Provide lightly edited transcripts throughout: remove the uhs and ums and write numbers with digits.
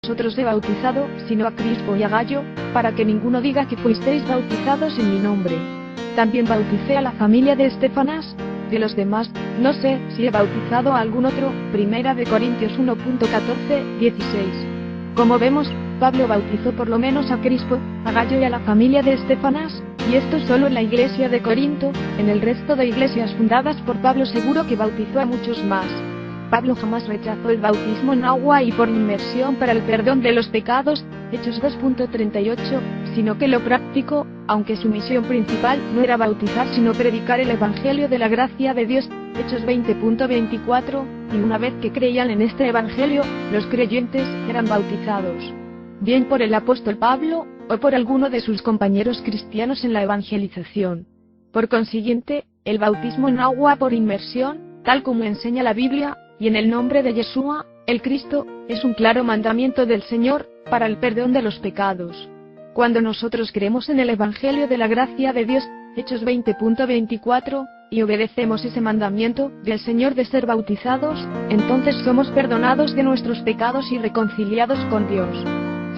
vosotros he bautizado, sino a Crispo y a Gayo, para que ninguno diga que fuisteis bautizados en mi nombre. También bauticé a la familia de Estefanas. De los demás, no sé si he bautizado a algún otro. Primera de Corintios 1.14-16. Como vemos, Pablo bautizó por lo menos a Crispo, a Gayo y a la familia de Estefanas, y esto solo en la iglesia de Corinto. En el resto de iglesias fundadas por Pablo seguro que bautizó a muchos más. Pablo jamás rechazó el bautismo en agua y por inmersión para el perdón de los pecados, Hechos 2.38, sino que lo practicó, aunque su misión principal no era bautizar sino predicar el evangelio de la gracia de Dios, Hechos 20.24, y una vez que creían en este evangelio, los creyentes eran bautizados. Bien por el apóstol Pablo, o por alguno de sus compañeros cristianos en la evangelización. Por consiguiente, el bautismo en agua por inmersión, tal como enseña la Biblia, y en el nombre de Yeshua, el Cristo, es un claro mandamiento del Señor, para el perdón de los pecados. Cuando nosotros creemos en el Evangelio de la gracia de Dios, Hechos 20.24, y obedecemos ese mandamiento del Señor de ser bautizados, entonces somos perdonados de nuestros pecados y reconciliados con Dios.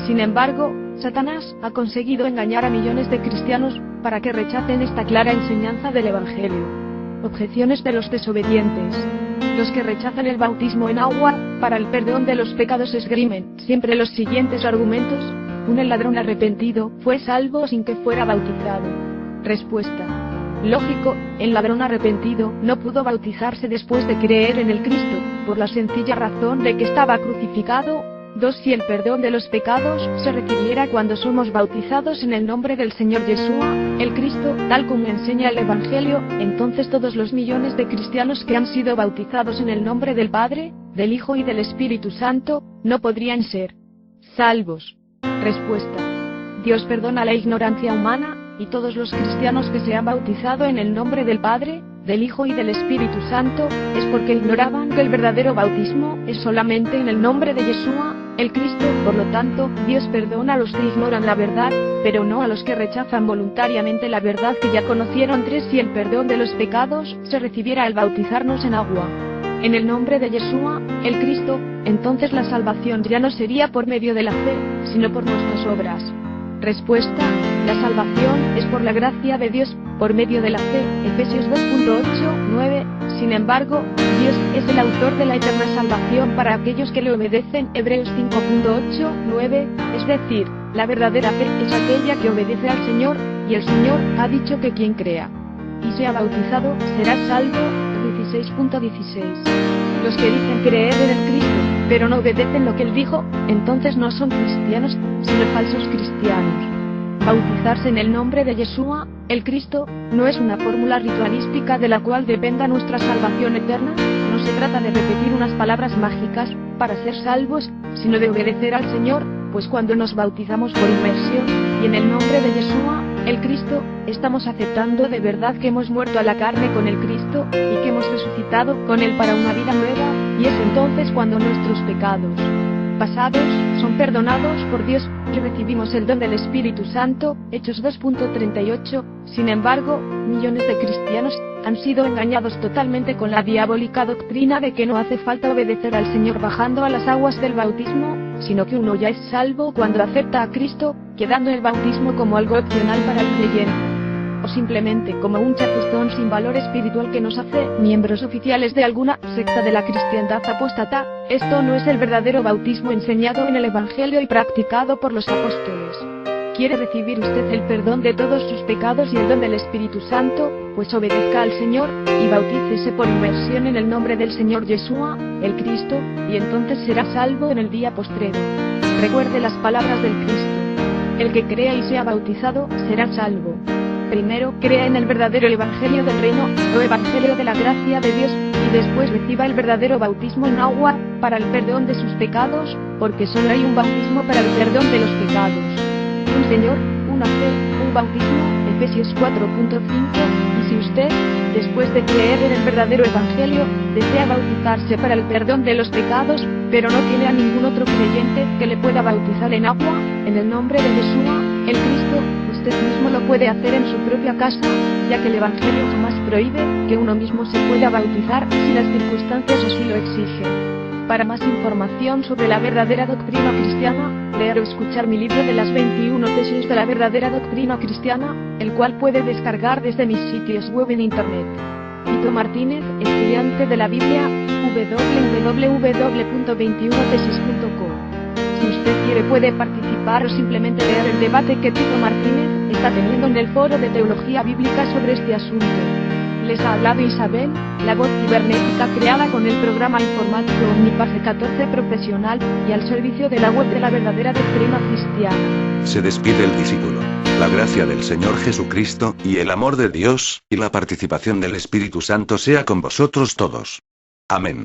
Sin embargo, Satanás ha conseguido engañar a millones de cristianos, para que rechacen esta clara enseñanza del Evangelio. Objeciones de los desobedientes. Los que rechazan el bautismo en agua, para el perdón de los pecados esgrimen siempre los siguientes argumentos. El ladrón arrepentido fue salvo sin que fuera bautizado. Respuesta. Lógico, el ladrón arrepentido no pudo bautizarse después de creer en el Cristo, por la sencilla razón de que estaba crucificado. 2. Si el perdón de los pecados se recibiera cuando somos bautizados en el nombre del Señor Yeshua, el Cristo, tal como enseña el Evangelio, entonces todos los millones de cristianos que han sido bautizados en el nombre del Padre, del Hijo y del Espíritu Santo, no podrían ser salvos. Respuesta. Dios perdona la ignorancia humana, y todos los cristianos que se han bautizado en el nombre del Padre, del Hijo y del Espíritu Santo, es porque ignoraban que el verdadero bautismo es solamente en el nombre de Yeshua, el Cristo. Por lo tanto, Dios perdona a los que ignoran la verdad, pero no a los que rechazan voluntariamente la verdad que ya conocieron. 3. Si el perdón de los pecados se recibiera al bautizarnos en agua, en el nombre de Yeshua, el Cristo, entonces la salvación ya no sería por medio de la fe, sino por nuestras obras. Respuesta. La salvación es por la gracia de Dios, por medio de la fe. Efesios 2.8-9. Sin embargo, Dios es el autor de la eterna salvación para aquellos que le obedecen. Hebreos 5.8-9. Es decir, la verdadera fe es aquella que obedece al Señor, y el Señor ha dicho que quien crea y sea bautizado será salvo. 16.16. Los que dicen creer en el Cristo, pero no obedecen lo que Él dijo, entonces no son cristianos, sino falsos cristianos. Bautizarse en el nombre de Yeshua, el Cristo, no es una fórmula ritualística de la cual dependa nuestra salvación eterna. No se trata de repetir unas palabras mágicas para ser salvos, sino de obedecer al Señor, pues cuando nos bautizamos por inmersión, y en el nombre de Yeshua, el Cristo, estamos aceptando de verdad que hemos muerto a la carne con el Cristo, y que hemos resucitado con Él para una vida nueva, y es entonces cuando nuestros pecados pasados son perdonados por Dios, y recibimos el don del Espíritu Santo. Hechos 2.38. Sin embargo, millones de cristianos han sido engañados totalmente con la diabólica doctrina de que no hace falta obedecer al Señor bajando a las aguas del bautismo, sino que uno ya es salvo cuando acepta a Cristo, quedando el bautismo como algo opcional para el creyente, o simplemente como un chapuzón sin valor espiritual que nos hace miembros oficiales de alguna secta de la cristiandad apóstata. Esto no es el verdadero bautismo enseñado en el Evangelio y practicado por los apóstoles. ¿Quiere recibir usted el perdón de todos sus pecados y el don del Espíritu Santo? Pues obedezca al Señor, y bautícese por inmersión en el nombre del Señor Yeshua, el Cristo, y entonces será salvo en el día postrero. Recuerde las palabras del Cristo. El que crea y sea bautizado, será salvo. Primero, crea en el verdadero Evangelio del Reino, o Evangelio de la gracia de Dios, y después reciba el verdadero bautismo en agua, para el perdón de sus pecados, porque solo hay un bautismo para el perdón de los pecados. Un Señor, una fe, un bautismo. Efesios 4.5. Y si usted, después de creer en el verdadero Evangelio, desea bautizarse para el perdón de los pecados, pero no tiene a ningún otro creyente que le pueda bautizar en agua, en el nombre de Yeshua, el Cristo, usted mismo lo puede hacer en su propia casa, ya que el Evangelio jamás prohíbe que uno mismo se pueda bautizar si las circunstancias así lo exigen. Para más información sobre la verdadera doctrina cristiana, leer o escuchar mi libro de las 21 tesis de la verdadera doctrina cristiana, el cual puede descargar desde mis sitios web en internet. Tito Martínez, estudiante de la Biblia, www.21tesis.com. Si usted quiere puede participar o simplemente leer el debate que Tito Martínez está teniendo en el foro de teología bíblica sobre este asunto. Les ha hablado Isabel, la voz cibernética creada con el programa informático Omnipase 14 profesional, y al servicio de la web de la verdadera doctrina cristiana. Se despide el discípulo. La gracia del Señor Jesucristo, y el amor de Dios, y la participación del Espíritu Santo sea con vosotros todos. Amén.